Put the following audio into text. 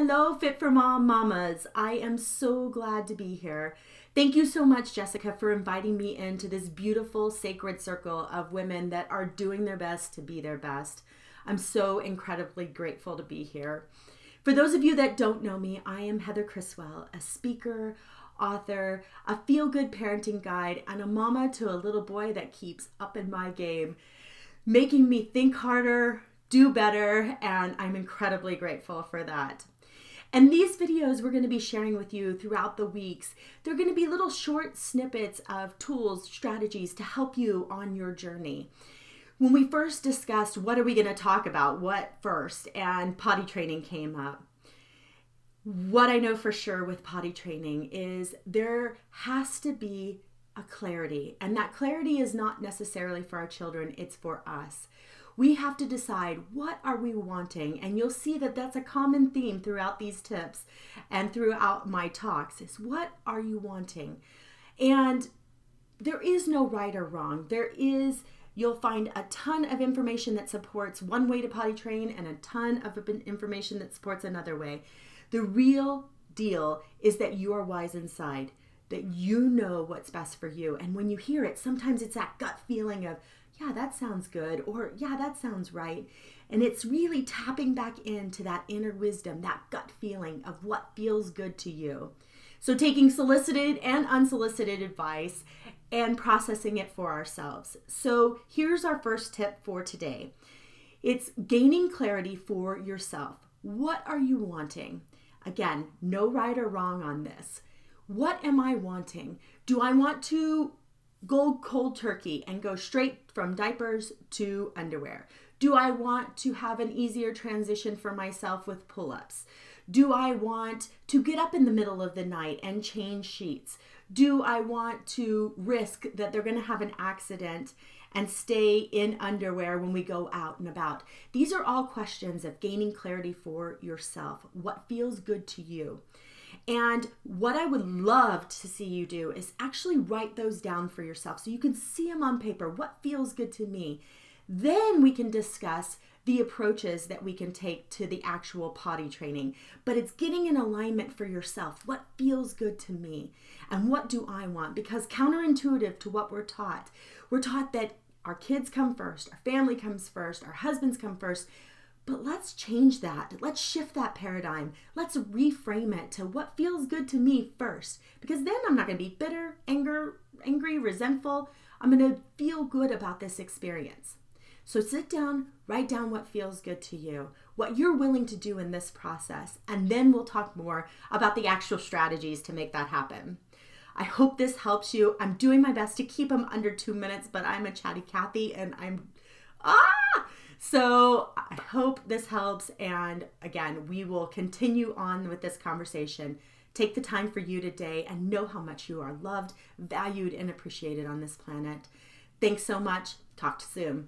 Hello, Fit4MOM Mamas. I am so glad to be here. Thank you so much, Jessica, for inviting me into this beautiful sacred circle of women that are doing their best to be their best. I'm so incredibly grateful to be here. For those of you that don't know me, I am Heather Criswell, a speaker, author, a feel-good parenting guide, and a mama to a little boy that keeps upping my game, making me think harder, do better, and I'm incredibly grateful for that. And these videos we're going to be sharing with you throughout the weeks. They're going to be little short snippets of tools, strategies to help you on your journey. When we first discussed what are we going to talk about, what first, and potty training came up. What I know for sure with potty training is there has to be a clarity, and that clarity is not necessarily for our children, it's for us. We have to decide what are we wanting, and you'll see that that's a common theme throughout these tips and throughout my talks is what are you wanting? And there is no right or wrong. You'll find a ton of information that supports one way to potty train and a ton of information that supports another way. The real deal is that you are wise inside, that you know what's best for you. And when you hear it, sometimes it's that gut feeling of, yeah, that sounds good, or yeah, that sounds right. And it's really tapping back into that inner wisdom, that gut feeling of what feels good to you. So taking solicited and unsolicited advice and processing it for ourselves. So here's our first tip for today. It's gaining clarity for yourself. What are you wanting? Again, no right or wrong on this. What am I wanting? Do I want to go cold turkey and go straight from diapers to underwear? Do I want to have an easier transition for myself with pull-ups? Do I want to get up in the middle of the night and change sheets? Do I want to risk that they're going to have an accident and stay in underwear when we go out and about? These are all questions of gaining clarity for yourself. What feels good to you? And what I would love to see you do is actually write those down for yourself so you can see them on paper. What feels good to me? Then we can discuss the approaches that we can take to the actual potty training. But it's getting in alignment for yourself. What feels good to me? And what do I want? Because counterintuitive to what we're taught that our kids come first, our family comes first, our husbands come first. But let's change that. Let's shift that paradigm. Let's reframe it to what feels good to me first. Because then I'm not going to be bitter, angry, resentful. I'm going to feel good about this experience. So sit down, write down what feels good to you, what you're willing to do in this process, and then we'll talk more about the actual strategies to make that happen. I hope this helps you. I'm doing my best to keep them under 2 minutes, but I'm a chatty Cathy and So I hope this helps. And again, we will continue on with this conversation. Take the time for you today and know how much you are loved, valued, and appreciated on this planet. Thanks so much. Talk to you soon.